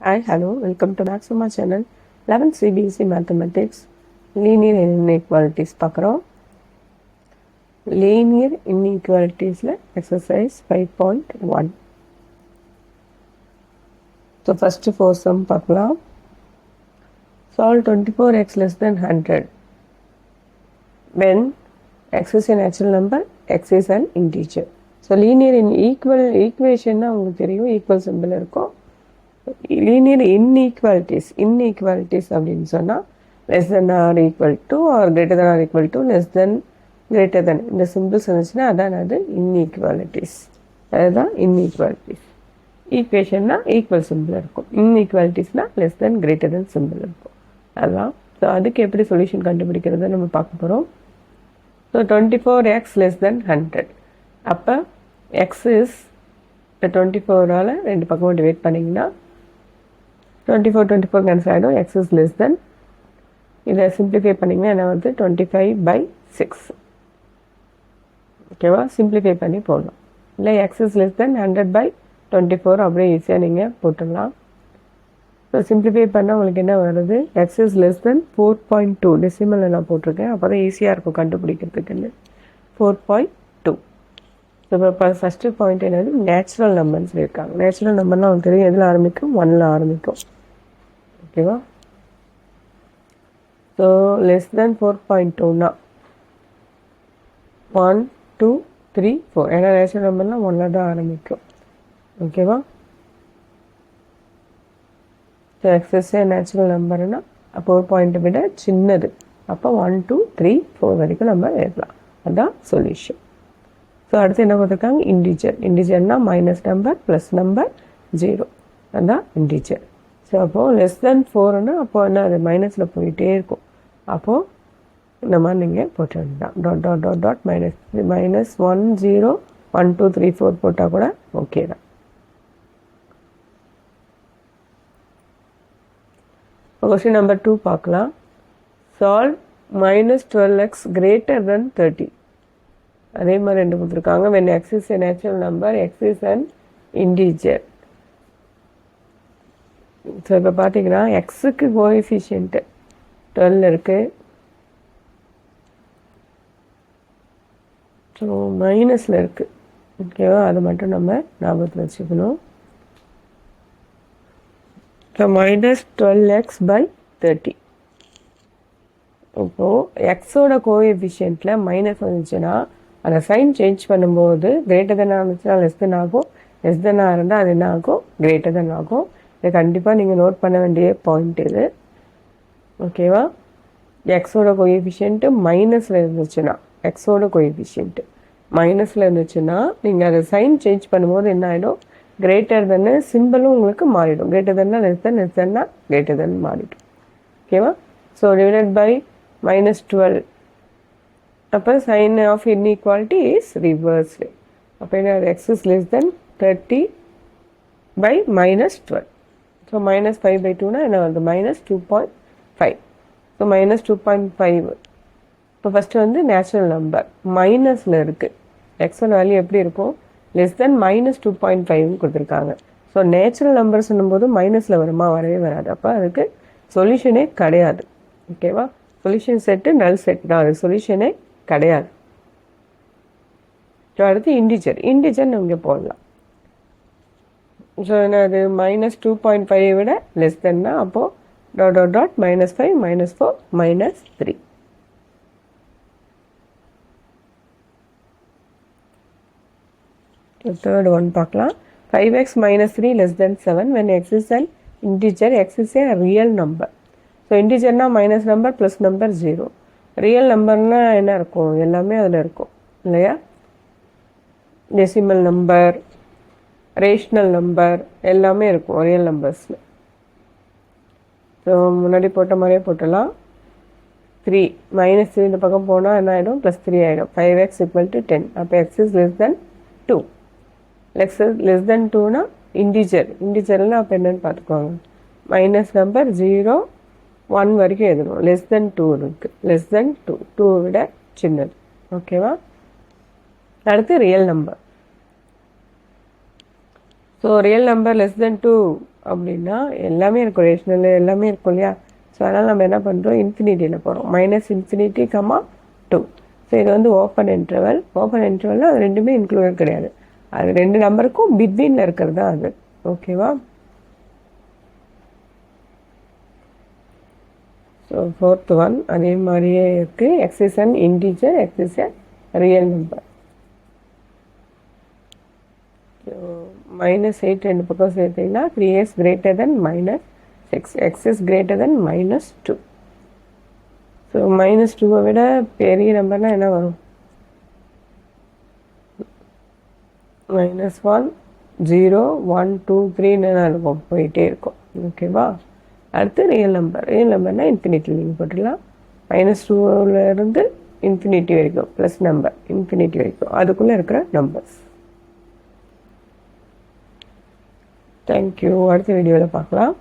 Hi, hello, welcome to Maxima channel. 11th CBSE Mathematics Linear Inequalities பார்க்குறோம். Linear Inequalitiesல exercise 5.1. So first four sum பார்க்கலாம். Solve 24x less than 100 when x is a natural number, x is an integer. So linear in equal equation உங்களுக்கு தெரியும், equal symbol இருக்கும். Linear inequalities அப்படின்னு சொன்னால் less than or equal to or greater than or equal to less than greater than இந்த symbols இருந்துச்சுன்னா அதான் அது inequalities. அதுதான் inequalities. ஈக்குவேஷன்னா ஈக்குவல் சிம்பிள் இருக்கும், இன்இக்வாலிட்டிஸ்னால் less than greater than symbol இருக்கும். அதுதான். ஸோ அதுக்கு எப்படி சொல்யூஷன் கண்டுபிடிக்கிறத நம்ம பார்க்க போகிறோம். So 24x less than 100. அப்போ எக்ஸ் இஸ் 24ஆல் ரெண்டு பக்கம் டிவைட் பண்ணிங்கன்னா 24 கேன்சல் ஆகிடும். எக்ஸ் இஸ் லெஸ் தென், இதை சிம்பிளிஃபை பண்ணிங்கன்னா என்ன வந்து 25/6. ஓகேவா? சிம்பிளிஃபை பண்ணி போடலாம். இல்லை எக்ஸ் இஸ் லெஸ் தென் 100/24 அப்படியே ஈஸியாக நீங்கள் போட்டுடலாம். ஸோ சிம்பிளிஃபை பண்ணால் உங்களுக்கு என்ன வருது, எக்ஸ் இஸ் லெஸ் தென் 4.2 டெசிமலில் நான் போட்டிருக்கேன். அப்போ தான் ஈஸியாக இருக்கும் கண்டுபிடிக்கிறதுக்குன்னு. 4.2. ஸோ இப்போ ஃபஸ்ட்டு பாயிண்ட் என்னது, நேச்சுரல் நம்பர்னு சொல்லியிருக்காங்க. நேச்சுரல் நம்பர்னால் உங்களுக்கு தெரியும் எதில் ஆரம்பிக்கும், 1ல் ஆரம்பிக்கும். ஓகேவா? ஸோ லெஸ் தென் 4.2னா 1 2 3 4. ஏன்னா நேச்சுரல் நம்பர்னால் 1ல் தான் ஆரம்பிக்கும். ஓகேவா? ஸோ எக்ஸஸே நேச்சுரல் நம்பர்னா 4 விட சின்னது. அப்போ 1 2 3 4 வரைக்கும் நம்ம எழுதலாம். அதுதான் சொல்யூஷன். ஸோ அடுத்து என்ன கொடுத்துருக்காங்க, இன்டிஜர். இன்டிஜர்னால் மைனஸ் நம்பர் ப்ளஸ் நம்பர் 0. அதுதான் இன்டிஜர். ஸோ அப்போது லெஸ் தென் 4னா அப்போது என்ன, அது மைனஸில் போயிட்டே இருக்கும். அப்போது இந்த மாதிரி நீங்கள் போட்டு வேண்டாம். Dot dot dot dot minus 1 0 1 2 3 4 போட்டால் கூட ஓகே தான். கொஸ்டின் நம்பர் 2 பார்க்கலாம். Solve -12x greater than 30. அதே மாதிரி ரெண்டு கொடுத்துருக்காங்க. when x is a natural number, x is an integer. So இப்போ பார்த்தீங்கன்னா எக்ஸுக்கு கோஎஃபிஷியன்ட்டு 12 இருக்குது. ஸோ மைனஸில் இருக்குது. ஓகேவா? அதை மட்டும் நம்ம ஞாபகத்தில் வச்சுக்கணும். So -12x/30. இப்போது எக்ஸோட கோஎஃபிஷியன்ட்டில் மைனஸ் வந்துச்சுன்னா அந்த சைன் சேஞ்ச் பண்ணும்போது கிரேட்டர் தென் ஆச்சுன்னா லெஸ் தென் ஆகும், லெஸ் தென்னாக இருந்தால் அது என்ன ஆகும், கிரேட்டர் தென் ஆகும். இதை கண்டிப்பாக நீங்கள் நோட் பண்ண வேண்டிய பாயிண்ட் இது. ஓகேவா? எக்ஸோட கோஎஃபிஷியன்ட்டு மைனஸில் இருந்துச்சுன்னா, எக்ஸோட கோஎஃபிஷியன்ட்டு மைனஸில் இருந்துச்சுன்னா நீங்கள் அதை சைன் சேஞ்ச் பண்ணும்போது என்ன ஆகிடும், கிரேட்டர் தென்னு சிம்பிளும் உங்களுக்கு மாறிடும். கிரேட்டர் தென்னா லெஸ் தென், லெஸ் தென்னா கிரேட்டர் தென் மாறிடும். ஓகேவா? So divided by -12. அப்போ sign of inequality is reversed. அப்போ என்ன, x is less than 30/-12. So -5/2னா என்ன வருது, -2.5. ஸோ -2.5. இப்போ ஃபஸ்ட்டு வந்து நேச்சுரல் நம்பர் மைனஸில் இருக்குது. எக்ஸோட வேல்யூ எப்படி இருக்கும், லெஸ் தென் -2.5 கொடுத்துருக்காங்க. ஸோ நேச்சுரல் நம்பர்ஸ்ன்னும் போது மைனஸில் வருமா, வரவே வராது. அப்போ அதுக்கு சொல்யூஷனே கிடையாது. ஓகேவா? சொல்யூஷன் செட்டு நல் செட் தான், அது சொல்யூஷனே கிடையாது. ஸோ அடுத்து இன்டிஜர். இன்டிஜர் இங்கே போடலாம். ஸோ என்னது, -2.5 விட லெஸ் தென்னா அப்போது dot dot dot -5 -4 -3. Third one பார்க்கலாம். 5x - 3 less than 7 when x is an integer, x is a real number. So இன்டிஜர்னால் minus number plus number 0. Real நம்பர்னால் என்ன இருக்கும், எல்லாமே அதில் இருக்கும் இல்லையா? டெசிமல் நம்பர், ரேஷ்னல் நம்பர் எல்லாமே இருக்கும் ரியல் நம்பர்ஸில். ஸோ முன்னாடி போட்ட மாதிரியே போட்டலாம். 3 -3 இந்த பக்கம் போனால் என்ன ஆகிடும், +3 ஆகிடும். 5x = 10. அப்போ x is less than 2. Less than 2னா இன்டிஜர். இன்டிஜர்னால் அப்போ என்னென்னு பார்த்துக்கோங்க, மைனஸ் நம்பர் 0 1 வரைக்கும் எழுதணும். லெஸ் தென் 2 இருக்குது. லெஸ் தென் 2 விட சின்னது. ஓகேவா? அடுத்து real number. So real number less than 2 அப்படின்னா எல்லாமே இருக்கும், ரேஷனல் எல்லாமே இருக்கும் இல்லையா. ஸோ அதனால் நம்ம என்ன பண்ணுறோம், இன்ஃபினிட்டியில் போகிறோம். -∞, 2. ஸோ இது வந்து ஓப்பன் இன்டர்வல். ஓப்பன் இன்டர்வலில் அது ரெண்டுமே இன்க்ளூடட் கிடையாது. அது ரெண்டு நம்பருக்கும் பிட்வீனில் இருக்கிறது தான் அது. ஓகேவா? ஸோ ஃபோர்த் ஒன் அதே மாதிரியே இருக்குது. X is an integer, X is a real number. So -8 ரெண்டு பக்கம் சேர்த்திங்கன்னா 3x greater than -6, x is greater than -2. So -2 விட பெரிய நம்பர்னால் என்ன வரும்? -1, 0, 1, 2, 3 இருக்கும், போயிட்டே இருக்கும். ஓகேவா? அடுத்து ரியல் நம்பர். ரியல் நம்பர்னால் இன்ஃபினிட்டி நீங்கள் போட்டுடலாம். -2லேருந்து இன்ஃபினிட்டி வரைக்கும் ப்ளஸ் நம்பர் இன்ஃபினிட்டி வரைக்கும் அதுக்குள்ளே இருக்கிற நம்பர்ஸ். தேங்க்யூ. அடுத்த வீடியோவில் பார்க்கலாம்.